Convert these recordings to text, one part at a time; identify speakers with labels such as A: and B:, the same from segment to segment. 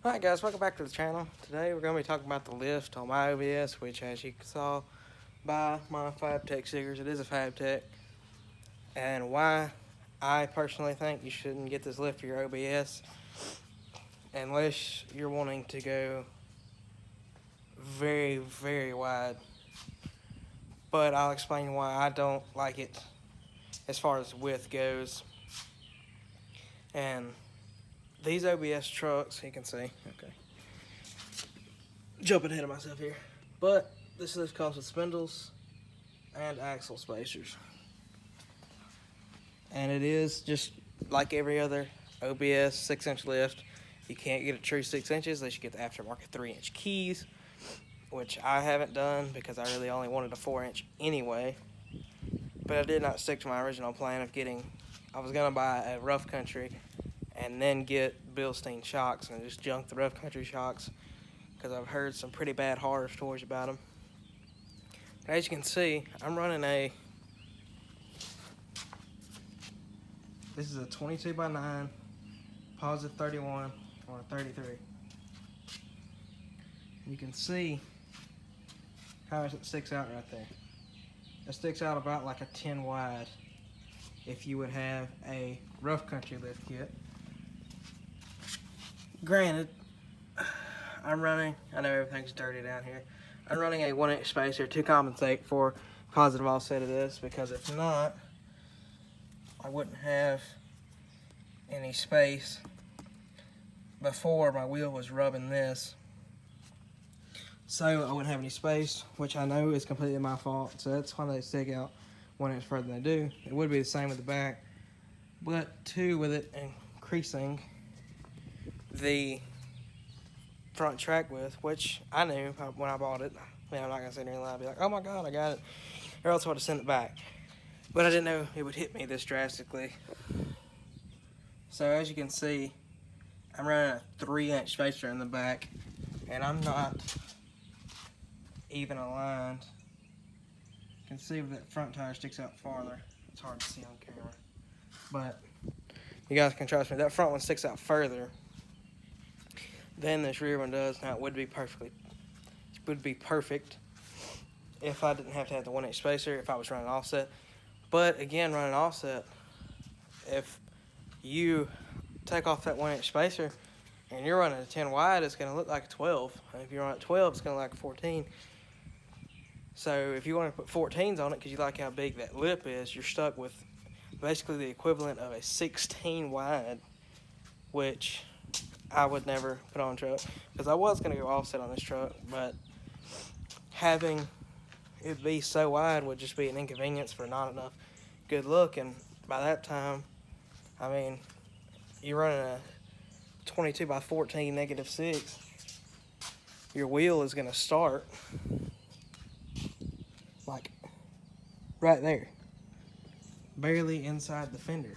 A: Alright guys, welcome back to the channel. Today we're going to be talking about the lift on my OBS, which as you saw by my FabTech stickers, it is a FabTech. And why I personally think you shouldn't get this lift for your OBS unless you're wanting to go very, very wide. But I'll explain why I don't like it as far as width goes. And these OBS trucks, you can see, okay. Jumping ahead of myself here, but this lift comes with spindles and axle spacers, and it is just like every other OBS 6-inch lift. You can't get a true 6 inches unless you get the aftermarket 3-inch keys, which I haven't done because I really only wanted a 4-inch anyway. But I did not stick to my original plan of I was gonna buy a rough country and then get Bilstein shocks and just junk the rough country shocks, because I've heard some pretty bad horror stories about them. As you can see, I'm running this is a 22x9, positive 31 or 33. You can see how it sticks out right there. It sticks out about like a 10 wide if you would have a rough country lift kit. Granted, I know everything's dirty down here. I'm running a 1-inch spacer to compensate for positive offset of this, because if not, I wouldn't have any space before my wheel was rubbing this. So I wouldn't have any space, which I know is completely my fault. So that's why they stick out 1 inch further than they do. It would be the same with the back, but two, with it increasing the front track width, which I knew when I bought it. I'm not gonna sit there and lie and be like, oh my god, I got it, or else I would have sent it back. But I didn't know it would hit me this drastically. So as you can see, I'm running a 3-inch spacer in the back, and I'm not even aligned. You can see that front tire sticks out farther. It's hard to see on camera, but you guys can trust me, that front one sticks out further than this rear one does. Now it would be perfect if I didn't have to have the 1-inch spacer, if I was running offset. But again, running offset, if you take off that 1-inch spacer and you're running a 10 wide, it's going to look like a 12. And if you're on a 12, it's going to look like a 14. So if you want to put 14s on it because you like how big that lip is, you're stuck with basically the equivalent of a 16 wide, which I would never put on a truck, because I was going to go offset on this truck, but having it be so wide would just be an inconvenience for not enough good look. And by that time, I mean, you're running a 22x14 -6, your wheel is going to start like right there, barely inside the fender.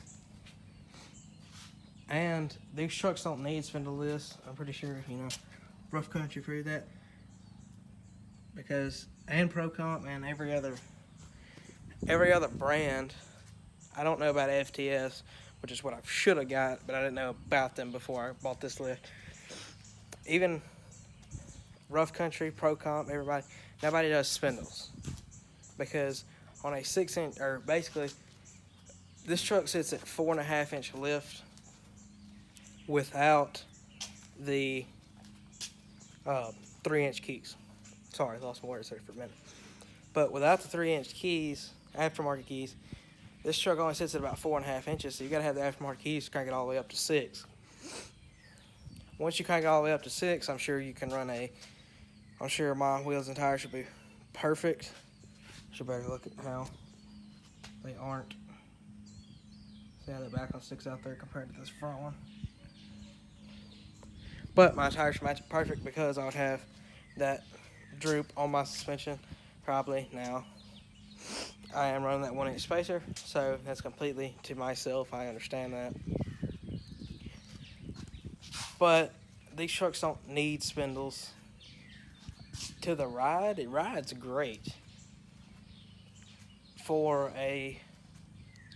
A: And these trucks don't need spindle lifts. I'm pretty sure, rough country proved that, because and ProComp and every other brand. I don't know about FTS, which is what I should have got, but I didn't know about them before I bought this lift. Even rough country, ProComp, nobody does spindles, because on a 6-inch, or basically this truck sits at 4.5-inch lift without the 3-inch keys. Sorry, I lost my words there for a minute. But without the 3-inch keys, aftermarket keys, this truck only sits at about 4.5 inches, so you gotta have the aftermarket keys to crank it all the way up to 6. Once you crank it all the way up to 6, I'm sure you can run I'm sure my wheels and tires should be perfect. Should better look at how they aren't. See how that back one sticks out there compared to this front one. But my tires should match it perfect, because I would have that droop on my suspension probably now. I am running that 1-inch spacer, so that's completely to myself. I understand that. But these trucks don't need spindles. To the ride, it rides great for a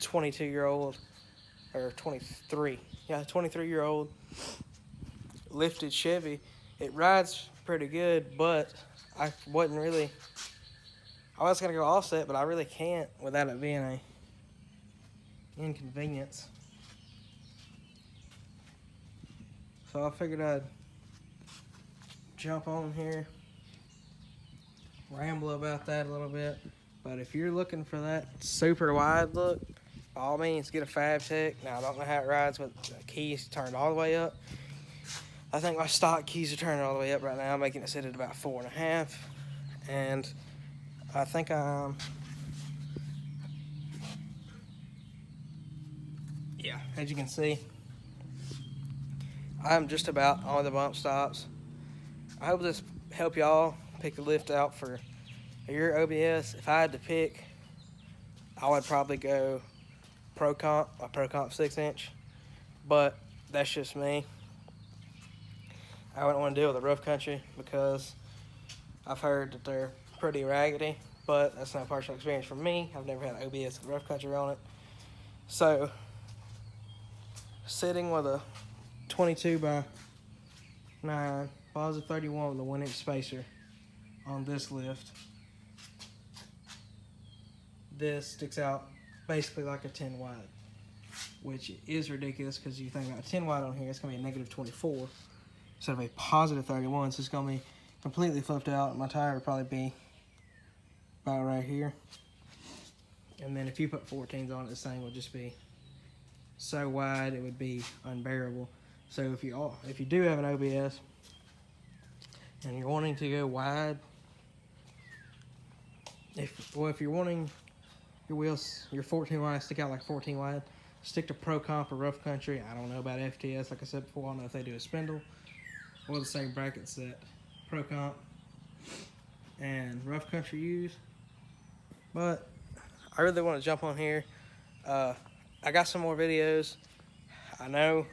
A: 22-year-old or 23. Yeah, 23-year-old lifted Chevy. It rides pretty good, but I was gonna go offset, but I really can't without it being a inconvenience. So I figured I'd jump on here, ramble about that a little bit. But if you're looking for that super wide look, by all means get a FabTech. Now I don't know how it rides with the keys turned all the way up. I think my stock keys are turning all the way up right now, making it sit at about 4.5. And I think yeah, as you can see, I'm just about on the bump stops. I hope this help y'all pick the lift out for your OBS. If I had to pick, I would probably go a Pro Comp 6-inch, but that's just me. I wouldn't want to deal with a rough country because I've heard that they're pretty raggedy, but that's not personal experience from me. I've never had OBS with rough country on it. So, sitting with a 22x9 positive 31 with a 1-inch spacer on this lift, this sticks out basically like a 10 wide, which is ridiculous because you think about a 10 wide on here, it's going to be a -24 instead of a positive 31, so it's going to be completely flipped out. My tire would probably be about right here. And then if you put 14s on it, this thing would just be so wide it would be unbearable. So if you do have an OBS and you're wanting to go wide, if you're wanting your wheels, your 14 wide stick out like 14 wide, stick to Pro Comp or Rough Country. I don't know about FTS, like I said before. I don't know if they do a spindle or the same brackets that Pro Comp and Rough Country use. But I really want to jump on here. I got some more videos. I know.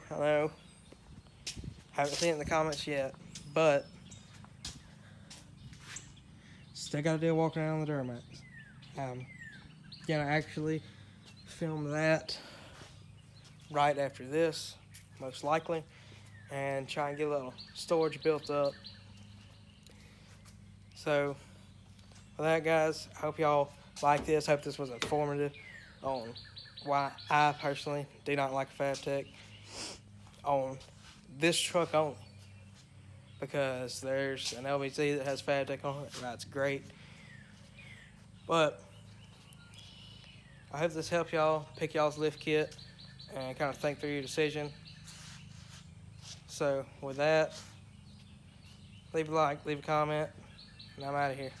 A: Haven't seen it in the comments yet, but still got to deal walking around the Duramax. Gonna actually film that right after this, most likely, and try and get a little storage built up. So, with that, guys, I hope y'all like this. Hope this was informative on why I personally do not like a FabTech on this truck only, because there's an LBC that has FabTech on it. That's great, but I hope this helped y'all pick y'all's lift kit and kind of think through your decision. So with that, leave a like, leave a comment, and I'm out of here.